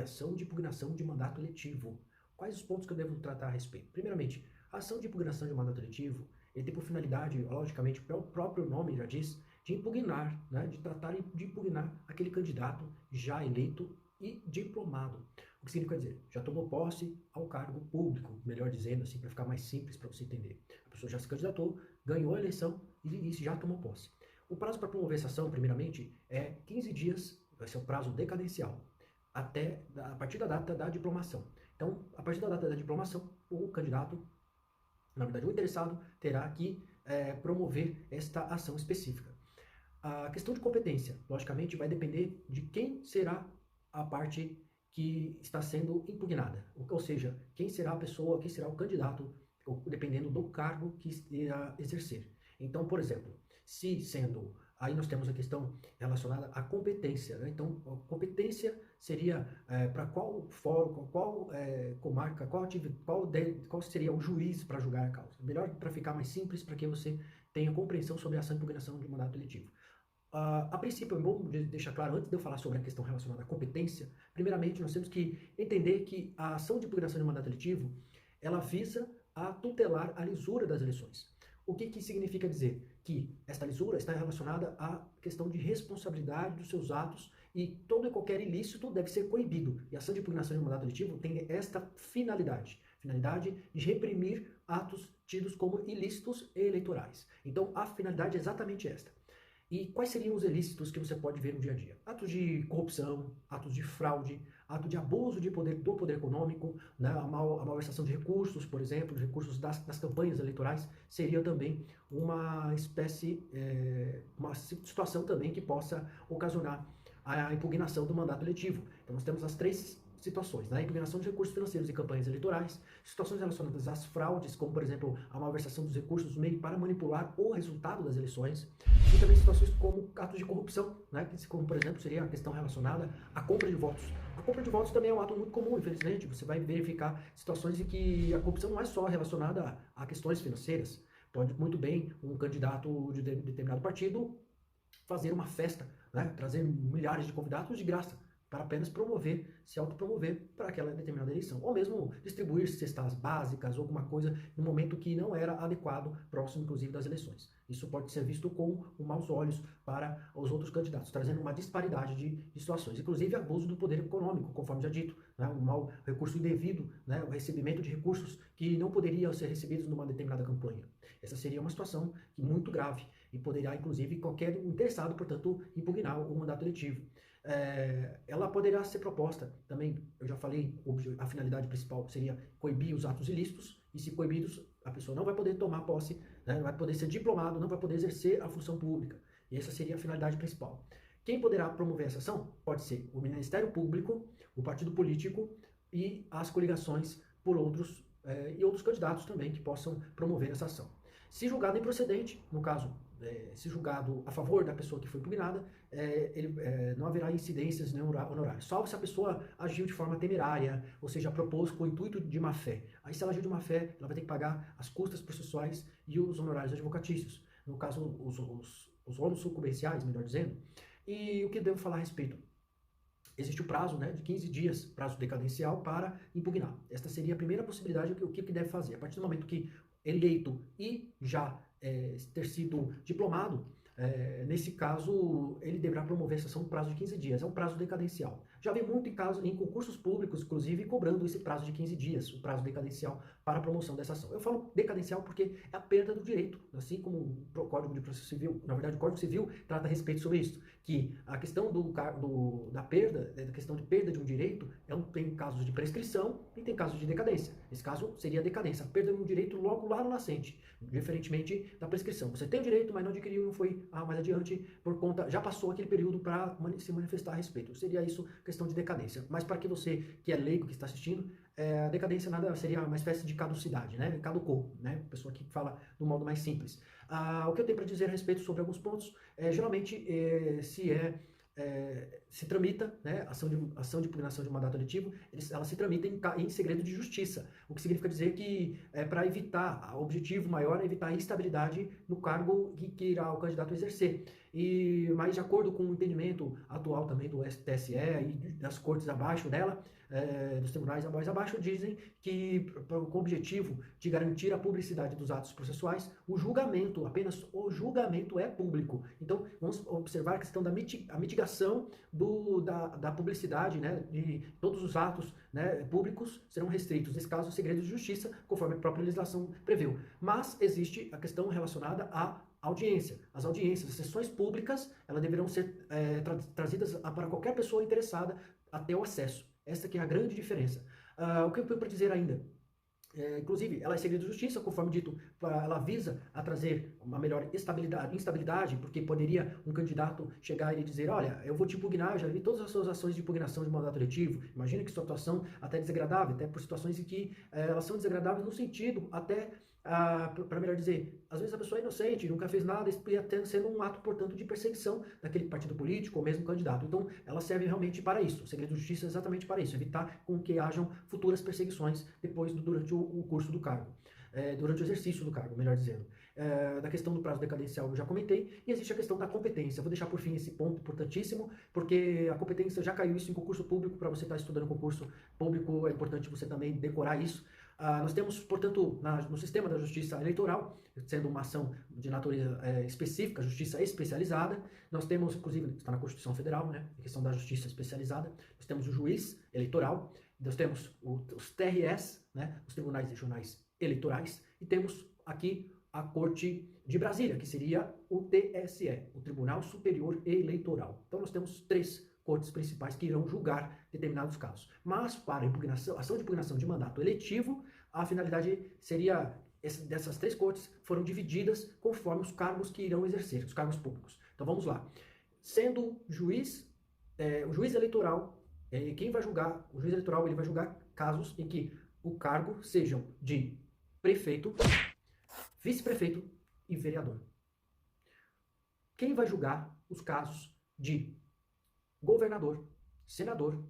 ação de impugnação de mandato eletivo. Quais os pontos que eu devo tratar a respeito? Primeiramente, a ação de impugnação de mandato eletivo, ele tem por finalidade, logicamente, o próprio nome já diz, de impugnar, né, de tratar de impugnar aquele candidato já eleito e diplomado. O que significa dizer? Já tomou posse ao cargo público, melhor dizendo assim, para ficar mais simples para você entender. A pessoa já se candidatou, ganhou a eleição e já tomou posse. O prazo para promover essa ação, primeiramente, é 15 dias, vai ser o prazo decadencial, a partir da data da diplomação. Então, a partir da data da diplomação, o candidato, na verdade, o interessado, terá que promover esta ação específica. A questão de competência, logicamente, vai depender de quem será a parte que está sendo impugnada. Ou seja, quem será a pessoa, quem será o candidato, dependendo do cargo que irá exercer. Então, por exemplo, se sendo... Aí nós temos a questão relacionada à competência, né? Então, a competência seria para qual fórum, qual comarca, qual seria o juiz para julgar a causa. Melhor para ficar mais simples, para que você tenha compreensão sobre a ação de impugnação de mandato eletivo. A princípio, é bom deixar claro, antes de eu falar sobre a questão relacionada à competência, primeiramente nós temos que entender que a ação de impugnação de mandato eletivo, ela visa a tutelar a lisura das eleições. O que significa dizer? Que esta lisura está relacionada à questão de responsabilidade dos seus atos e todo e qualquer ilícito deve ser coibido. E a ação de impugnação de mandato eletivo tem esta finalidade de reprimir atos tidos como ilícitos eleitorais. Então, a finalidade é exatamente esta. E quais seriam os ilícitos que você pode ver no dia a dia? Atos de corrupção, atos de fraude, ato de abuso de do poder econômico, né? A malversação de recursos, por exemplo, de recursos das campanhas eleitorais, seria também uma espécie, uma situação também que possa ocasionar a impugnação do mandato eletivo. Então nós temos as três situações, né? Impugnação de recursos financeiros em campanhas eleitorais, situações relacionadas às fraudes, como por exemplo a malversação dos recursos do meio para manipular o resultado das eleições, e também situações como atos de corrupção, né? Como por exemplo seria a questão relacionada à compra de votos. A compra de votos também é um ato muito comum, infelizmente. Você vai verificar situações em que a corrupção não é só relacionada a questões financeiras. Pode muito bem um candidato de determinado partido fazer uma festa, né? Trazer milhares de convidados de graça, para apenas se autopromover para aquela determinada eleição. Ou mesmo distribuir cestas básicas ou alguma coisa no momento que não era adequado, próximo inclusive das eleições. Isso pode ser visto com maus olhos para os outros candidatos, trazendo uma disparidade de situações. Inclusive abuso do poder econômico, conforme já dito, né? Um mau recurso indevido, né? O recebimento de recursos que não poderiam ser recebidos numa determinada campanha. Essa seria uma situação muito grave e poderá, inclusive, qualquer interessado, portanto, impugnar o mandato eletivo. Ela poderá ser proposta também, eu já falei, a finalidade principal seria coibir os atos ilícitos, e se coibidos, a pessoa não vai poder tomar posse, né, não vai poder ser diplomado, não vai poder exercer a função pública. E essa seria a finalidade principal. Quem poderá promover essa ação? Pode ser o Ministério Público, o partido político e as coligações por outros candidatos também que possam promover essa ação. Se julgado improcedente, no caso, se julgado a favor da pessoa que foi impugnada, não haverá incidências nem honorários. Salvo se a pessoa agiu de forma temerária, ou seja, propôs com o intuito de má fé. Aí se ela agiu de má fé, ela vai ter que pagar as custas processuais e os honorários advocatícios. No caso, os ônus sucumbenciais, melhor dizendo. E o que devo falar a respeito? Existe o prazo, né, de 15 dias, prazo decadencial, para impugnar. Esta seria a primeira possibilidade, o que deve fazer. A partir do momento que eleito e já ter sido diplomado, nesse caso, ele deverá promover essa ação no prazo de 15 dias. É um prazo decadencial. Já vi muito em concursos públicos, inclusive, cobrando esse prazo de 15 dias, o prazo decadencial para a promoção dessa ação. Eu falo decadencial porque é a perda do direito, assim como o Código de Processo Civil. Na verdade, o Código Civil trata a respeito sobre isso, que a questão da questão de perda de um direito, tem casos de prescrição e tem casos de decadência. Esse caso seria a decadência, a perda de um direito logo lá no nascente, diferentemente da prescrição. Você tem o direito, mas não adquiriu, não foi mais adiante, já passou aquele período para se manifestar a respeito. Seria isso questão de decadência. Mas para que você, que é leigo, que está assistindo, a decadência seria uma espécie de caducidade, né? Caducou, né? Pessoa que fala do modo mais simples. O que eu tenho para dizer a respeito sobre alguns pontos, geralmente se tramita, né, ação de impugnação de mandato eletivo, ela se tramita em segredo de justiça, o que significa dizer que para evitar, o objetivo maior é evitar a instabilidade no cargo que irá o candidato exercer. Mas de acordo com o entendimento atual também do TSE e das cortes abaixo dela, dos tribunais mais abaixo, dizem que com o objetivo de garantir a publicidade dos atos processuais, apenas o julgamento é público. Então, vamos observar a questão da mitigação da publicidade, né, de todos os atos, né, públicos serão restritos, nesse caso, os segredos de justiça, conforme a própria legislação preveu. Mas existe a questão relacionada à audiência. As audiências, as sessões públicas, elas deverão ser trazidas para qualquer pessoa interessada a ter o acesso. Essa que é a grande diferença. O que eu tenho para dizer ainda? Inclusive, ela é segredo de justiça, conforme dito, ela visa a trazer uma melhor instabilidade, porque poderia um candidato chegar e dizer, olha, eu vou te impugnar, já vi todas as suas ações de impugnação de mandato eletivo, imagina que situação até desagradável, até por situações em que elas são desagradáveis no sentido, até, para melhor dizer, às vezes a pessoa é inocente, nunca fez nada, isso ia sendo um ato, portanto, de perseguição daquele partido político ou mesmo candidato. Então, ela serve realmente para isso, o segredo de justiça é exatamente para isso, evitar com que hajam futuras perseguições durante o curso do cargo, durante o exercício do cargo, melhor dizendo. Da questão do prazo decadencial eu já comentei, e existe a questão da competência. Eu vou deixar por fim esse ponto importantíssimo, porque a competência já caiu isso em concurso público, para você estar estudando concurso público é importante você também decorar isso. Nós temos, portanto, no sistema da justiça eleitoral, sendo uma ação de natureza específica, justiça especializada, nós temos, inclusive, está na Constituição Federal, né, a questão da justiça especializada, nós temos o juiz eleitoral, nós temos os TREs, né, os Tribunais Regionais Eleitorais, e temos aqui a Corte de Brasília, que seria o TSE, o Tribunal Superior Eleitoral. Então nós temos 3 cortes principais que irão julgar determinados casos. Mas para ação de impugnação de mandato eletivo, a finalidade seria, dessas 3 cortes foram divididas conforme os cargos que irão exercer, os cargos públicos. Então vamos lá. Sendo juiz, o juiz eleitoral, quem vai julgar, o juiz eleitoral ele vai julgar casos em que o cargo sejam de prefeito, vice-prefeito e vereador. Quem vai julgar os casos de governador, senador,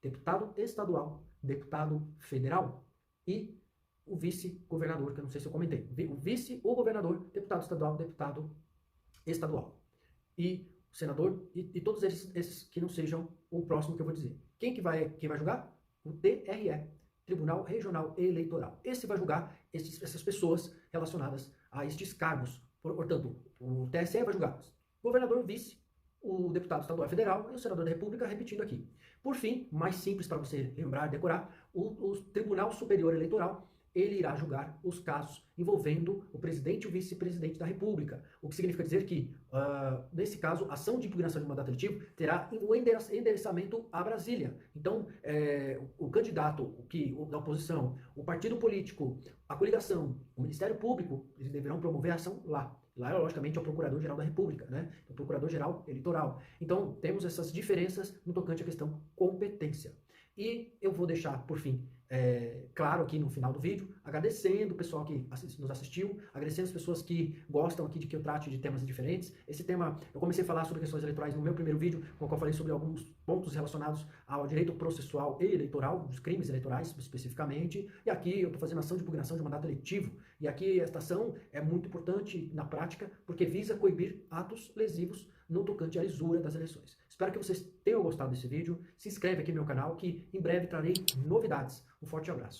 deputado estadual, deputado federal e o vice-governador, que eu não sei se eu comentei. O vice, o governador, deputado estadual, deputado estadual. E o senador e todos esses que não sejam o próximo que eu vou dizer. Quem vai julgar? O TRE, Tribunal Regional Eleitoral. Esse vai julgar essas pessoas relacionadas a estes cargos. Portanto, o TSE vai julgar governador, vice, o deputado estadual federal e o senador da República, repetindo aqui. Por fim, mais simples para você lembrar, decorar, o Tribunal Superior Eleitoral, ele irá julgar os casos envolvendo o presidente e o vice-presidente da República. O que significa dizer que, nesse caso, a ação de impugnação de mandato eletivo terá o endereçamento a Brasília. Então, o candidato da oposição, o partido político, a coligação, o Ministério Público, eles deverão promover a ação lá. Lá, logicamente, é o Procurador-Geral da República, né? O Procurador-Geral Eleitoral. Então, temos essas diferenças no tocante à questão competência. E eu vou deixar, por fim, claro aqui no final do vídeo, agradecendo o pessoal que nos assistiu, agradecendo as pessoas que gostam aqui de que eu trate de temas diferentes. Esse tema, eu comecei a falar sobre questões eleitorais no meu primeiro vídeo, com o qual eu falei sobre alguns pontos relacionados ao direito processual e eleitoral, dos crimes eleitorais especificamente, e aqui eu estou fazendo ação de impugnação de mandato eletivo, e aqui esta ação é muito importante na prática, porque visa coibir atos lesivos no tocante à lisura das eleições. Espero que vocês tenham gostado desse vídeo, se inscreve aqui no meu canal, que em breve trarei novidades. Um forte abraço.